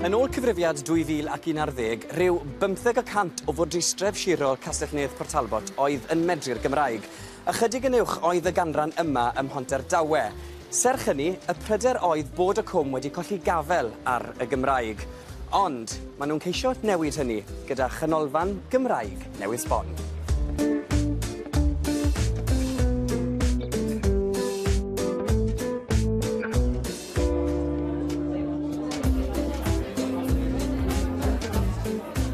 Yn ôl cyfrifiad 2011, rhyw 15% o fwrdeistref sirol Castell Nedd Port Talbot oedd yn medru'r Gymraeg. Ychydig yn uwch oedd y ganran yma ym Mhonter Dawe. Serch hynny, y pryder oedd bod y cwm wedi colli gafel ar y Gymraeg. Ond, maen nhw'n ceisio newid hynny gyda chanolfan Gymraeg newydd sbon.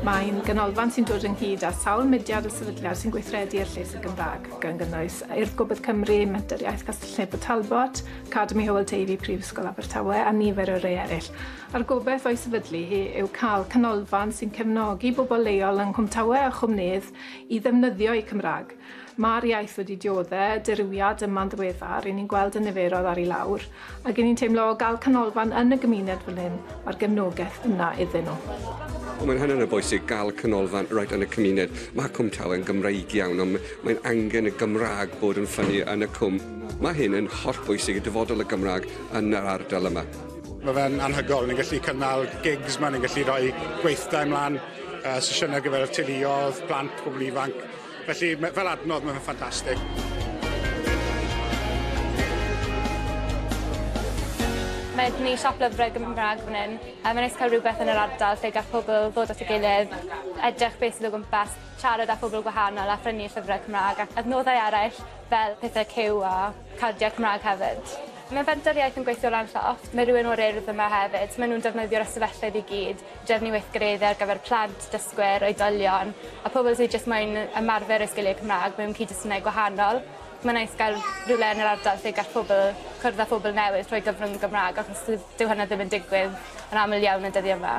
Mae'n ganolfan sy'n dod ynghyd â sawl mudiad o sefydliad sy'n gweithredu'r lles y Gymraeg, gan gynnwys Urdd Gobaith Cymru, Menter Iaith Castell Nedd Port Talbot, Academi Hywel Teifi Prifysgol Abertawe a nifer o rei eraill. A'r gobaith o'i sefydlu hi yw cael canolfan sy'n cefnogi bobl leol yng Nghwm Tawe a Chwm Nedd i ddefnyddio eu Cymraeg. Mae'r iaith wedi dioddau, dirywiad yma'n ddiweddar, i ni'n gweld y niferoedd ar ei lawr, ac i ni'n teimlo o gael canolfan yn y gymuned fel hyn, mae'r gefnogaeth yna iddyn nhw. Mae'n hynny'n bwysig gael canolfan reit yn y cymuned. Mae Cwm Tawe yn Gymreig iawn, ond mae'n angen y Gymraeg bod yn ffynnu yn y cwm. Mae hyn yn holl bwysig i dyfodol y Gymraeg yn yr ardal yma. Mae fe'n anhygoel, ni'n gallu cynnal gigs yma, ni'n gallu rhoi gweithdai ymlaen, sesiynau gyfer y teuluoedd, plant, pobl ifanc. Felly, fel adnodd, mae'n ffantastig. Mae ni siop lyfrau Gymraeg fan hyn. Mae'n neis cael rhywbeth yn yr ardal lle gall pobl ddod at ei gilydd, edrych beth sydd o gwmpas, siarad â phobl gwahanol a phrynu llyfrau Cymraeg ac adnoddau eraill fel pethau cyw a cardiau Cymraeg hefyd. Mae Menter Iaith yn gweithio lan llofft. Mae rhywun o'r Urdd yma hefyd. Maen nhw'n defnyddio'r ystafelloedd i gyd, drefnu weithgareddi ar gyfer plant, dysgwyr, oedolion a pobl sydd jyst moyn ymarfer y sgiliau Cymraeg mewn cyd-destunau gwahanol. Mae'n neis gael rhywle yn yr ardal lle gall pobl cwrdd â phobl newydd trwy gyfrwng Gymraeg, achos dyw hynny ddim yn digwydd yn aml iawn y dyddiau yma.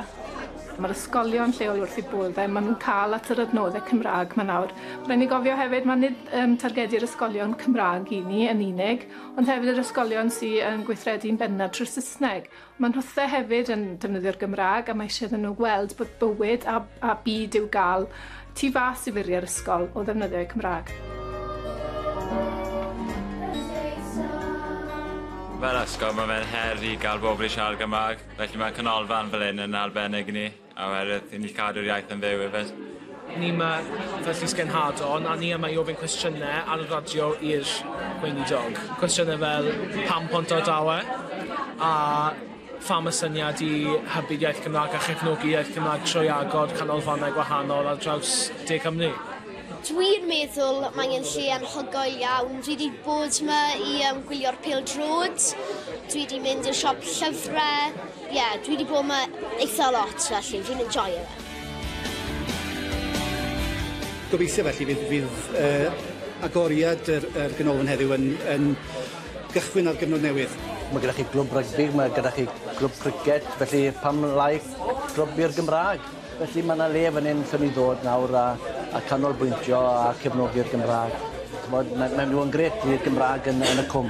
Mae'r ysgolion lleol wrth eu boddau, maen nhw'n cael at yr adnoddau Cymraeg ma nawr. Rhaid ni gofio hefyd, mae'n nid targedu'r ysgolion Cymraeg i ni yn unig, ond hefyd yr ysgolion sydd yn gweithredu'n bennaf trwy'r Saesneg. Mae'n nhwthau hefyd yn defnyddio'r Gymraeg a mae eisiau iddyn nhw gweld bod bywyd a byd i'w gael tu fas i furiau'r ysgol o ddefnyddio'r Cymraeg. Fel ysgol, mae fe'n her i gael bobl i siarad Gymraeg, felly mae canolfan fel hyn yn arbennig i ni, a oherwydd i ni cadw'r iaith yn fyw efo. Ni yma fel llys genhadon, a ni yma i ofyn cwestiynau ar y radio i'r gweinidog. Cwestiynau fel pam Mhonter Dawe, a pham y syniad i hybu'r iaith Gymraeg a chefnogi iaith Gymraeg trwy agor canolfannau gwahanol ar draws De Cymru. Dwi'n meddwl mae'n lle anhygoel iawn. Dwi wedi bod yma i gwylio'r pêl-drod. Dwi wedi mynd i'r siop llyfrau. Dwi wedi bod yma eitha lot, felly fi'n enjoio fe. Gobeithio felly fydd agoriad yr ganolfan heddiw yn gychwyn ar gyfnod newydd. Mae gyda chi glwb rygbi, mae gyda chi glwb cricet, felly pam lai glwb i'r Gymraeg. Felly mae yna le fan hyn lle ni ddod nawr a canolbwyntio a cefnogi'r Gymraeg. Mae'n mynd i fod yn grêt i'r Gymraeg yn y cwm.